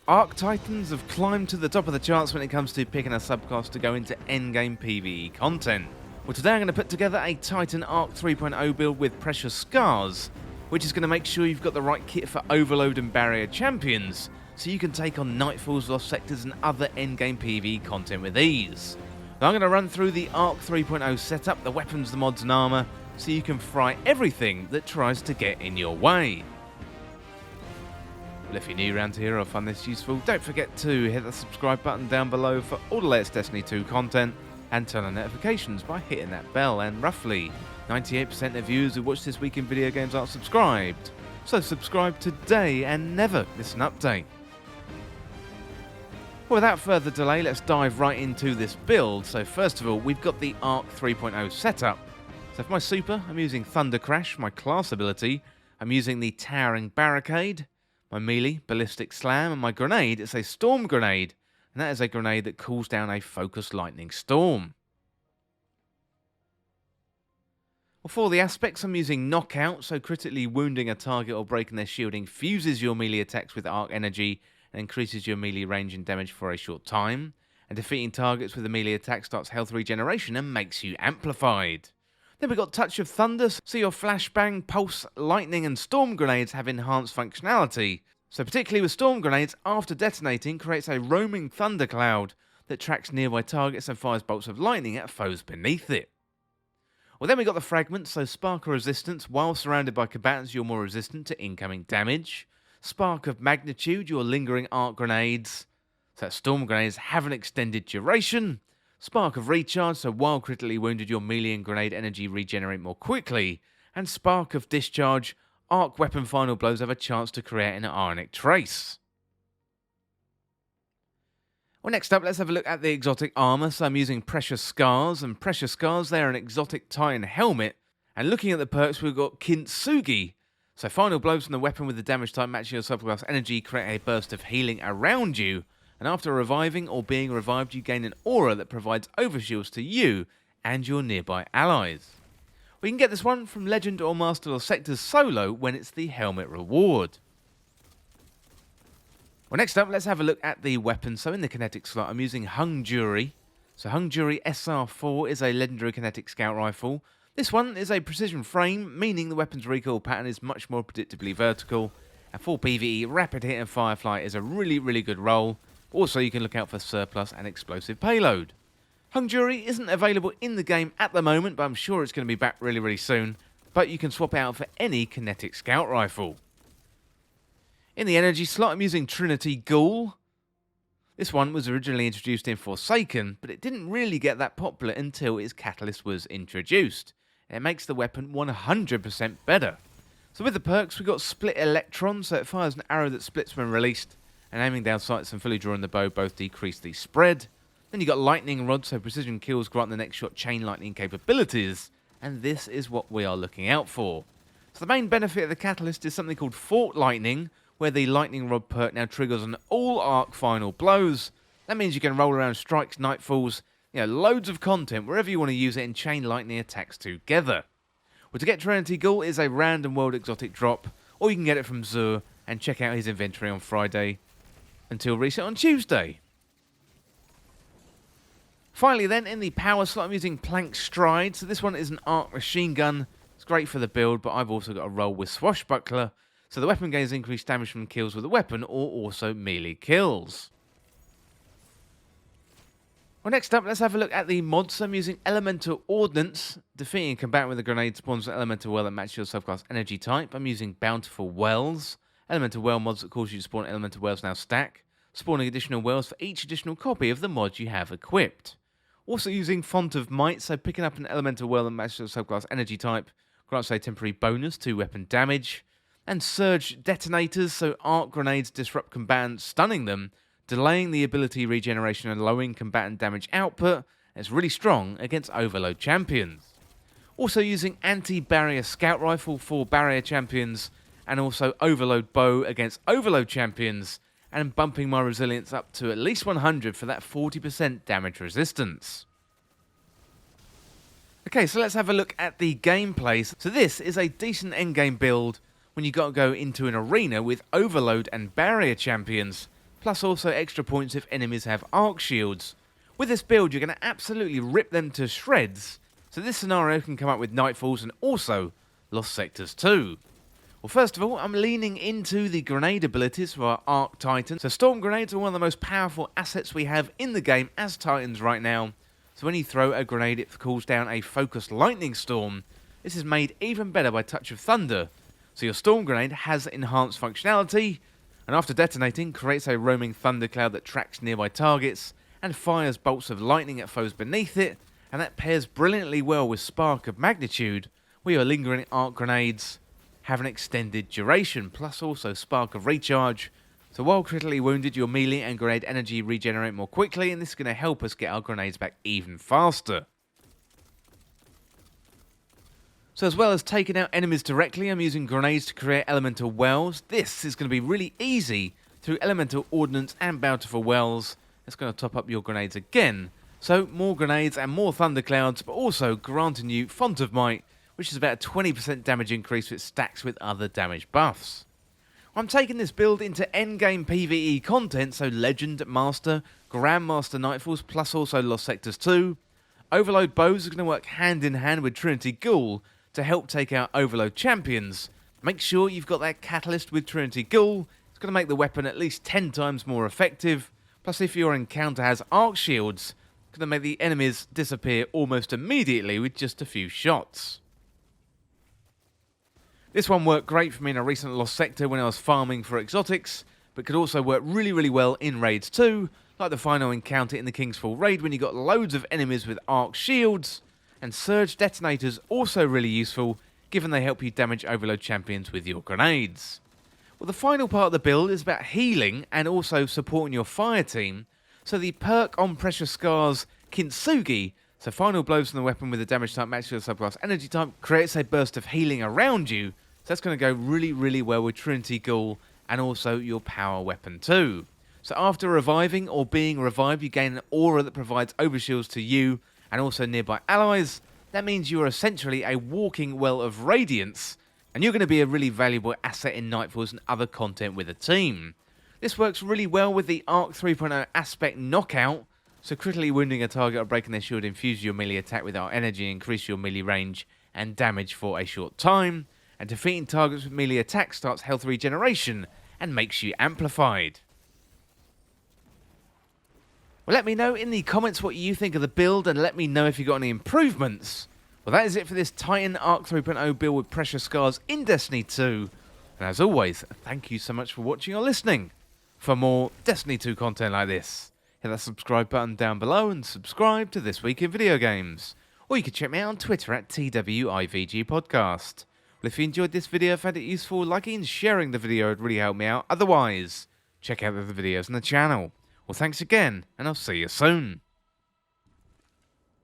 Arc Titans have climbed to the top of the charts when it comes to picking a subclass to go into endgame PvE content. Well, today I'm going to put together a Titan Arc 3.0 build with Precious Scars, which is going to make sure you've got the right kit for Overload and Barrier champions, so you can take on Nightfalls, Lost Sectors and other endgame PvE content with ease. Now I'm going to run through the Arc 3.0 setup, the weapons, the mods and armour, so you can fry everything that tries to get in your way. Well, if you're new around here or find this useful, don't forget to hit the subscribe button down below for all the latest Destiny 2 content, and turn on notifications by hitting that bell, and roughly 98% of viewers who watch This Week in Video Games aren't subscribed. So subscribe today and never miss an update. Well, without further delay, let's dive right into this build. So first of all, we've got the Arc 3.0 setup. So for my super, I'm using Thunder Crash. My class ability, I'm using the Towering Barricade. My melee, Ballistic Slam, and my grenade is a Storm Grenade, and that is a grenade that cools down a Focused Lightning Storm. Well, for the aspects, I'm using Knockout, so critically wounding a target or breaking their shielding fuses your melee attacks with Arc Energy and increases your melee range and damage for a short time, and defeating targets with a melee attack starts health regeneration and makes you amplified. Then we've got Touch of Thunder, so your Flashbang, Pulse, Lightning and Storm Grenades have enhanced functionality. So particularly with Storm Grenades, after detonating, creates a roaming thundercloud that tracks nearby targets and fires bolts of lightning at foes beneath it. Well, then we got the Fragments, so Spark of Resistance, while surrounded by combatants you're more resistant to incoming damage. Spark of Magnitude, your lingering arc grenades, so that Storm Grenades have an extended duration. Spark of Recharge, so while critically wounded your melee and grenade energy regenerate more quickly. And Spark of Discharge, arc weapon final blows have a chance to create an ionic trace. Well, next up, let's have a look at the exotic armour. So I'm using Precious Scars, and Precious Scars, they're an exotic Titan helmet. And looking at the perks, we've got Kintsugi. So final blows from the weapon with the damage type matching your subclass energy create a burst of healing around you. And after reviving or being revived, you gain an aura that provides overshields to you and your nearby allies. We can get this one from Legend or Master or Sectors solo when it's the helmet reward. Well, next up, let's have a look at the weapon. So in the kinetic slot, I'm using Hung Jury. So Hung Jury SR4 is a legendary kinetic scout rifle. This one is a precision frame, meaning the weapon's recoil pattern is much more predictably vertical. And for PvE, rapid hit and firefly is a really good roll. Also, you can look out for surplus and explosive payload. Hung Jury isn't available in the game at the moment, but I'm sure it's going to be back really soon. But you can swap it out for any kinetic scout rifle. In the energy slot, I'm using Trinity Ghoul. This one was originally introduced in Forsaken, but it didn't really get that popular until its catalyst was introduced. It makes the weapon 100% better. So with the perks, we've got Split Electron, so it fires an arrow that splits when released, and aiming down sights and fully drawing the bow both decrease the spread. Then you got Lightning Rod, so precision kills grant the next shot chain lightning capabilities, and this is what we are looking out for. So the main benefit of the catalyst is something called Fort Lightning, where the Lightning Rod perk now triggers on all arc final blows. That means you can roll around strikes, nightfalls, loads of content wherever you want to use it and chain lightning attacks together. Well, to get Trinity Ghoul is a random world exotic drop, or you can get it from Zur and check out his inventory on Friday until reset on Tuesday. Finally then, in the power slot, I'm using Plank Stride. So this one is an arc machine gun. It's great for the build, but I've also got a roll with Swashbuckler, so the weapon gains increased damage from kills with the weapon or also melee kills. Well, next up, let's have a look at the mods. So I'm using Elemental Ordnance. Defeating a combatant with a grenade spawns an elemental well that matches your subclass energy type. I'm using Bountiful Wells. Elemental Well mods that cause you to spawn elemental wells now stack, spawning additional wells for each additional copy of the mod you have equipped. Also using Font of Might, so picking up an elemental well that matches your subclass energy type grants a temporary bonus to weapon damage. And Surge Detonators, so arc grenades disrupt combatants, stunning them, delaying the ability regeneration and lowering combatant damage output. It's really strong against Overload champions. Also using Anti-Barrier Scout Rifle for barrier champions, and also Overload Bow against Overload champions, and bumping my resilience up to at least 100 for that 40% damage resistance. Okay, so let's have a look at the gameplay. So this is a decent endgame build when you got to go into an arena with Overload and Barrier champions. plus also extra points if enemies have arc shields. With this build, you're going to absolutely rip them to shreds, so this scenario can come up with Nightfalls and also Lost Sectors too. Well, first of all, I'm leaning into the grenade abilities for our Arc Titan. So storm grenades are one of the most powerful assets we have in the game as Titans right now. So when you throw a grenade, it calls down a focused lightning storm. This is made even better by Touch of Thunder. So your storm grenade has enhanced functionality, and after detonating, creates a roaming thundercloud that tracks nearby targets and fires bolts of lightning at foes beneath it, and that pairs brilliantly well with Spark of Magnitude, where your lingering arc grenades have an extended duration, plus also Spark of Recharge. So while critically wounded, your melee and grenade energy regenerate more quickly, and this is going to help us get our grenades back even faster. So as well as taking out enemies directly, I'm using grenades to create elemental wells. This is going to be really easy through elemental ordnance and bountiful wells. It's going to top up your grenades again. So more grenades and more thunderclouds, but also granting you Font of Might, which is about a 20% damage increase which stacks with other damage buffs. I'm taking this build into endgame PvE content, so Legend, Master, Grandmaster Nightfalls, plus also Lost Sectors 2. Overload bows are going to work hand in hand with Trinity Ghoul to help take out Overload champions. Make sure you've got that catalyst with Trinity Ghoul. It's going to make the weapon at least 10 times more effective. Plus if your encounter has arc shields, it's going to make the enemies disappear almost immediately with just a few shots. This one worked great for me in a recent Lost Sector when I was farming for exotics, but could also work really well in raids too, like the final encounter in the King's Fall raid when you got loads of enemies with arc shields, and surge detonators also really useful, given they help you damage Overload champions with your grenades. Well, the final part of the build is about healing and also supporting your fire team, so the perk on Precious Scars Kintsugi, so final blows from the weapon with a damage type matched to the subclass energy type, creates a burst of healing around you. So that's going to go really well with Trinity Ghoul and also your power weapon too. So after reviving or being revived, you gain an aura that provides overshields to you and also nearby allies. That means you are essentially a walking well of radiance, and you're going to be a really valuable asset in Nightfalls and other content with a team. This works really well with the Arc 3.0 aspect knockout, so critically wounding a target or breaking their shield infuses your melee attack with our energy, increase your melee range and damage for a short time. And defeating targets with melee attack starts health regeneration and makes you amplified. Well, let me know in the comments what you think of the build and let me know if you got any improvements. Well, that is it for this Titan Arc 3.0 build with Precious Scars in Destiny 2. And as always, thank you so much for watching or listening. For more Destiny 2 content like this, hit that subscribe button down below and subscribe to This Week in Video Games. Or you can check me out on Twitter at TWIVG Podcast. Well, if you enjoyed this video, found it useful, liking and sharing the video would really help me out. Otherwise, check out the other videos on the channel. Well, thanks again, and I'll see you soon.